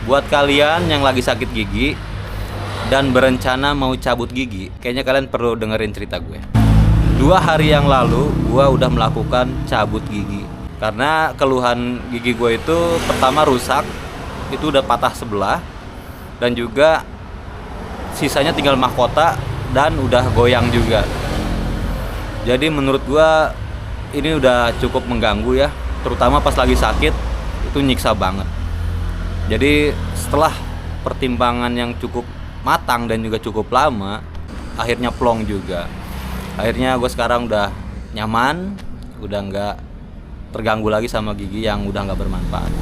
Buat kalian yang lagi sakit gigi dan berencana mau cabut gigi, kayaknya kalian perlu dengerin cerita gue. 2 hari yang lalu gue udah melakukan cabut gigi. Karena keluhan gigi gue itu pertama rusak, itu udah patah sebelah, dan juga sisanya tinggal mahkota dan udah goyang juga. Jadi menurut gue ini udah cukup mengganggu ya, terutama pas lagi sakit itu nyiksa banget. Jadi setelah pertimbangan yang cukup matang dan juga cukup lama, akhirnya plong juga. Akhirnya gue sekarang udah nyaman, udah nggak terganggu lagi sama gigi yang udah nggak bermanfaat.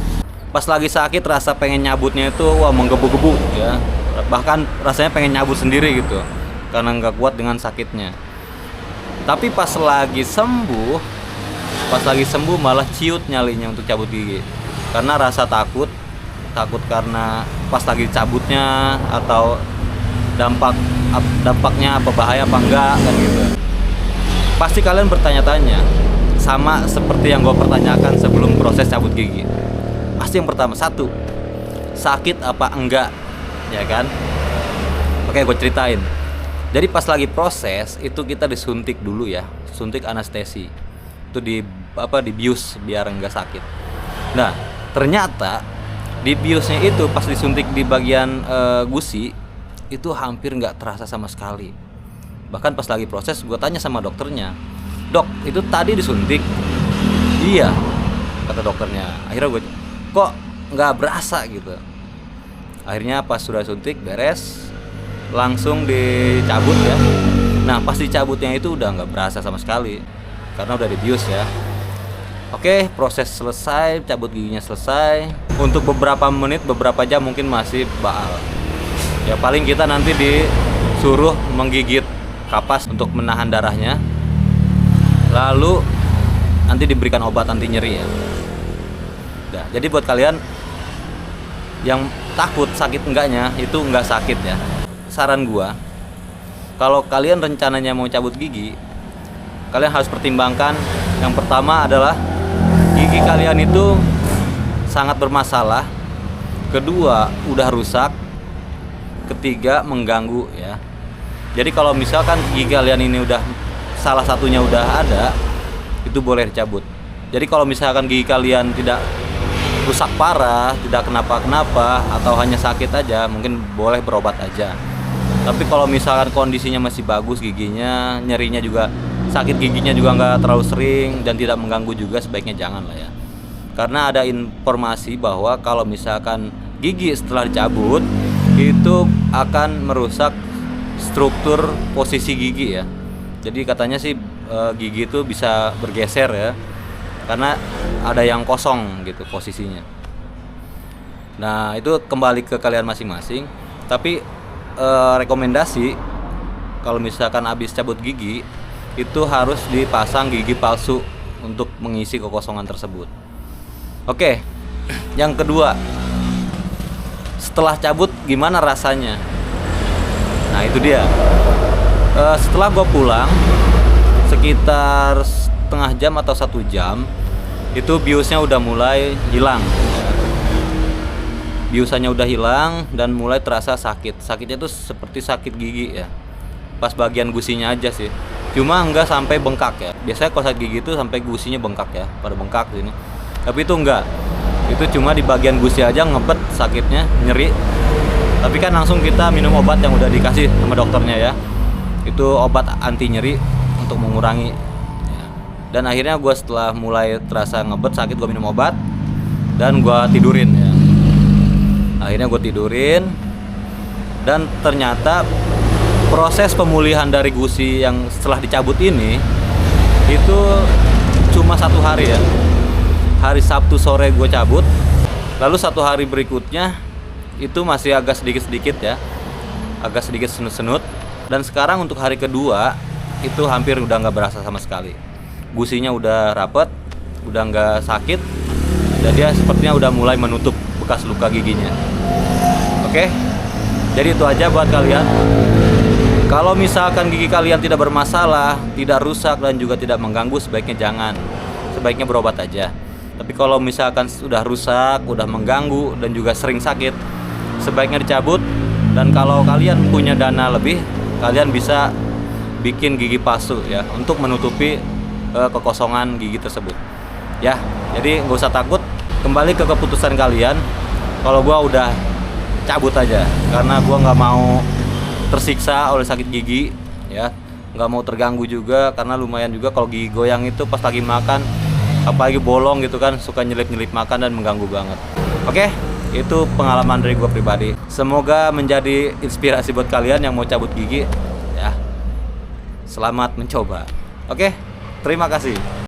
Pas lagi sakit rasa pengen nyabutnya itu wah menggebu-gebu ya, bahkan rasanya pengen nyabut sendiri gitu karena nggak kuat dengan sakitnya. Tapi pas lagi sembuh malah ciut nyalinya untuk cabut gigi karena rasa takut karena pas lagi cabutnya atau dampaknya apa, bahaya apa enggak kan gitu. Pasti kalian bertanya-tanya sama seperti yang gue pertanyakan sebelum proses cabut gigi. Pasti yang pertama, satu, sakit apa enggak, ya kan? Oke, gue ceritain. Jadi pas lagi proses itu kita disuntik dulu ya, suntik anestesi. Itu dibius biar enggak sakit. Nah, ternyata di biusnya itu pas disuntik di bagian gusi itu hampir nggak terasa sama sekali. Bahkan pas lagi proses gue tanya sama dokternya, "Dok, itu tadi disuntik?" "Iya," kata dokternya. Akhirnya gue, "Kok nggak berasa gitu?" Akhirnya pas sudah suntik beres, langsung dicabut ya. Nah pas dicabutnya itu udah nggak berasa sama sekali karena udah dibius ya. Oke, proses selesai, cabut giginya selesai. Untuk beberapa menit, beberapa jam mungkin masih baal. Ya paling kita nanti disuruh menggigit kapas untuk menahan darahnya. Lalu nanti diberikan obat anti nyeri ya. Nah, jadi buat kalian yang takut sakit enggaknya, itu enggak sakit ya. Saran gua, kalau kalian rencananya mau cabut gigi, kalian harus pertimbangkan yang pertama adalah gigi kalian itu sangat bermasalah, kedua udah rusak, ketiga mengganggu ya. Jadi kalau misalkan gigi kalian ini udah salah satunya udah ada, itu boleh dicabut. Jadi kalau misalkan gigi kalian tidak rusak parah, tidak kenapa-kenapa atau hanya sakit aja, mungkin boleh berobat aja. Tapi kalau misalkan kondisinya masih bagus giginya, nyerinya juga, sakit giginya juga nggak terlalu sering dan tidak mengganggu juga, sebaiknya jangan lah ya. Karena ada informasi bahwa kalau misalkan gigi setelah dicabut itu akan merusak struktur posisi gigi ya. Jadi katanya sih gigi itu bisa bergeser ya, karena ada yang kosong gitu posisinya. Nah itu kembali ke kalian masing-masing. Tapi rekomendasi kalau misalkan habis cabut gigi itu harus dipasang gigi palsu untuk mengisi kekosongan tersebut. Oke, yang kedua, setelah cabut gimana rasanya? Nah itu dia. Setelah gue pulang sekitar setengah jam atau 1 jam, itu biusnya udah mulai hilang. Biusannya udah hilang dan mulai terasa sakit. Sakitnya tuh seperti sakit gigi ya. Pas bagian gusinya aja sih. Cuma enggak sampai bengkak ya. Biasanya kalau sakit gigi itu sampai gusinya bengkak ya, pada bengkak sini. Tapi itu enggak. Itu cuma di bagian gusi aja ngebet sakitnya, nyeri. Tapi kan langsung kita minum obat yang udah dikasih sama dokternya ya. Itu obat anti nyeri untuk mengurangi. Dan akhirnya gue setelah mulai terasa ngebet sakit, gue minum obat dan gue tidurin ya. Akhirnya gue tidurin dan ternyata proses pemulihan dari gusi yang setelah dicabut ini itu cuma 1 hari ya. Hari Sabtu sore gue cabut, lalu 1 hari berikutnya itu masih agak sedikit-sedikit ya, agak sedikit senut-senut. Dan sekarang untuk hari kedua itu hampir udah nggak berasa sama sekali. Gusinya udah rapet, udah nggak sakit, dan dia sepertinya udah mulai menutup bekas luka giginya. Oke, jadi itu aja buat kalian. Kalau misalkan gigi kalian tidak bermasalah, tidak rusak dan juga tidak mengganggu, sebaiknya jangan. Sebaiknya berobat aja. Tapi kalau misalkan sudah rusak, udah mengganggu dan juga sering sakit, sebaiknya dicabut. Dan kalau kalian punya dana lebih, kalian bisa bikin gigi palsu ya, untuk menutupi kekosongan gigi tersebut ya. Jadi nggak usah takut, kembali ke keputusan kalian. Kalau gua udah cabut aja, karena gua nggak mau tersiksa oleh sakit gigi ya, nggak mau terganggu juga, karena lumayan juga kalau gigi goyang itu pas lagi makan, apalagi bolong gitu kan, suka nyelip-nyelip makan dan mengganggu banget. Oke, itu pengalaman dari gue pribadi. Semoga menjadi inspirasi buat kalian yang mau cabut gigi ya. Selamat mencoba. Oke, terima kasih.